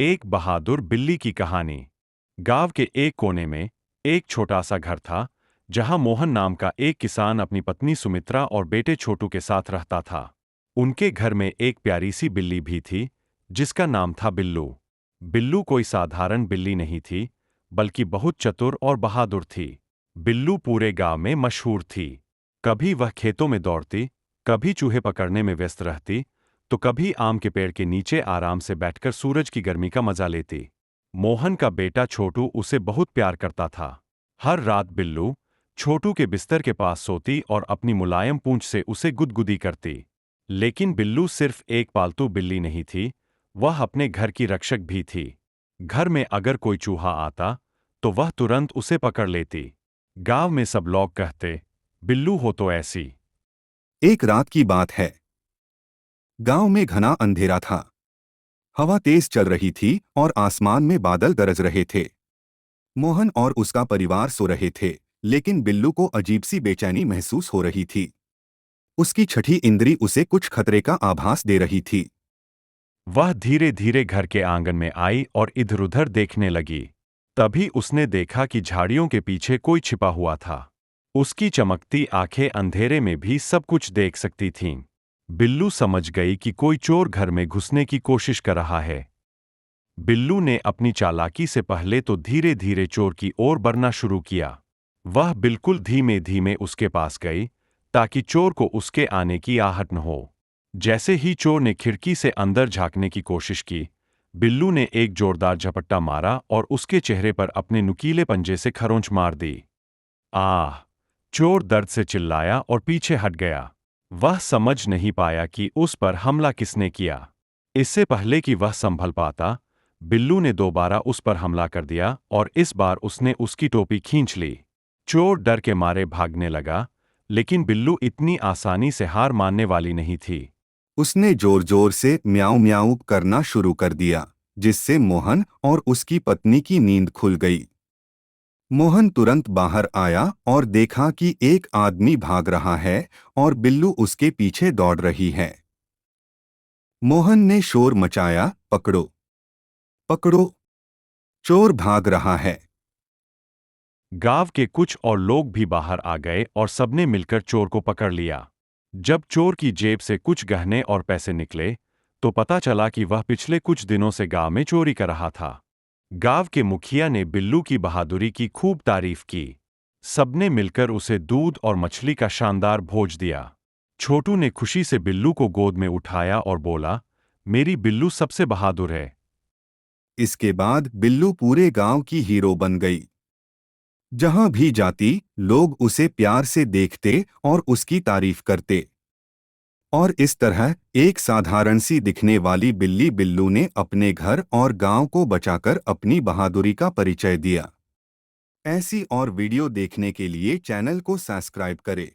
एक बहादुर बिल्ली की कहानी। गांव के एक कोने में एक छोटा सा घर था, जहां मोहन नाम का एक किसान अपनी पत्नी सुमित्रा और बेटे छोटू के साथ रहता था। उनके घर में एक प्यारी सी बिल्ली भी थी, जिसका नाम था बिल्लू। बिल्लू कोई साधारण बिल्ली नहीं थी, बल्कि बहुत चतुर और बहादुर थी। बिल्लू पूरे गांव में मशहूर थी। कभी वह खेतों में दौड़ती, कभी चूहे पकड़ने में व्यस्त रहती, तो कभी आम के पेड़ के नीचे आराम से बैठकर सूरज की गर्मी का मजा लेती। मोहन का बेटा छोटू उसे बहुत प्यार करता था। हर रात बिल्लू छोटू के बिस्तर के पास सोती और अपनी मुलायम पूंछ से उसे गुदगुदी करती। लेकिन बिल्लू सिर्फ एक पालतू बिल्ली नहीं थी, वह अपने घर की रक्षक भी थी। घर में अगर कोई चूहा आता, तो वह तुरंत उसे पकड़ लेती। गांव में सब लोग कहते, बिल्लू हो तो ऐसी। एक रात की बात है। गांव में घना अंधेरा था। हवा तेज चल रही थी और आसमान में बादल गरज रहे थे। मोहन और उसका परिवार सो रहे थे, लेकिन बिल्लू को अजीब सी बेचैनी महसूस हो रही थी। उसकी छठी इंद्री उसे कुछ खतरे का आभास दे रही थी। वह धीरे धीरे घर के आंगन में आई और इधर-उधर देखने लगी। तभी उसने देखा कि झाड़ियों के पीछे कोई छिपा हुआ था। उसकी चमकती आंखें अंधेरे में भी सब कुछ देख सकती थीं। बिल्लू समझ गई कि कोई चोर घर में घुसने की कोशिश कर रहा है। बिल्लू ने अपनी चालाकी से पहले तो धीरे धीरे चोर की ओर बढ़ना शुरू किया। वह बिल्कुल धीमे धीमे उसके पास गई, ताकि चोर को उसके आने की आहट न हो। जैसे ही चोर ने खिड़की से अंदर झांकने की कोशिश की, बिल्लू ने एक जोरदार झपट्टा मारा और उसके चेहरे पर अपने नुकीले पंजे से खरोंच मार दी। आह! चोर दर्द से चिल्लाया और पीछे हट गया। वह समझ नहीं पाया कि उस पर हमला किसने किया। इससे पहले कि वह संभल पाता, बिल्लू ने दोबारा उस पर हमला कर दिया और इस बार उसने उसकी टोपी खींच ली। चोर डर के मारे भागने लगा, लेकिन बिल्लू इतनी आसानी से हार मानने वाली नहीं थी। उसने जोर जोर से म्याऊं म्याऊं करना शुरू कर दिया, जिससे मोहन और उसकी पत्नी की नींद खुल गई। मोहन तुरंत बाहर आया और देखा कि एक आदमी भाग रहा है और बिल्लू उसके पीछे दौड़ रही है। मोहन ने शोर मचाया, पकड़ो, पकड़ो, चोर भाग रहा है। गांव के कुछ और लोग भी बाहर आ गए और सबने मिलकर चोर को पकड़ लिया। जब चोर की जेब से कुछ गहने और पैसे निकले, तो पता चला कि वह पिछले कुछ दिनों से गांव में चोरी कर रहा था। गांव के मुखिया ने बिल्लू की बहादुरी की खूब तारीफ की। सबने मिलकर उसे दूध और मछली का शानदार भोज दिया। छोटू ने खुशी से बिल्लू को गोद में उठाया और बोला, मेरी बिल्लू सबसे बहादुर है। इसके बाद बिल्लू पूरे गांव की हीरो बन गई। जहां भी जाती, लोग उसे प्यार से देखते और उसकी तारीफ करते। और इस तरह एक साधारण सी दिखने वाली बिल्ली बिल्लू ने अपने घर और गांव को बचाकर अपनी बहादुरी का परिचय दिया। ऐसी और वीडियो देखने के लिए चैनल को सब्सक्राइब करें।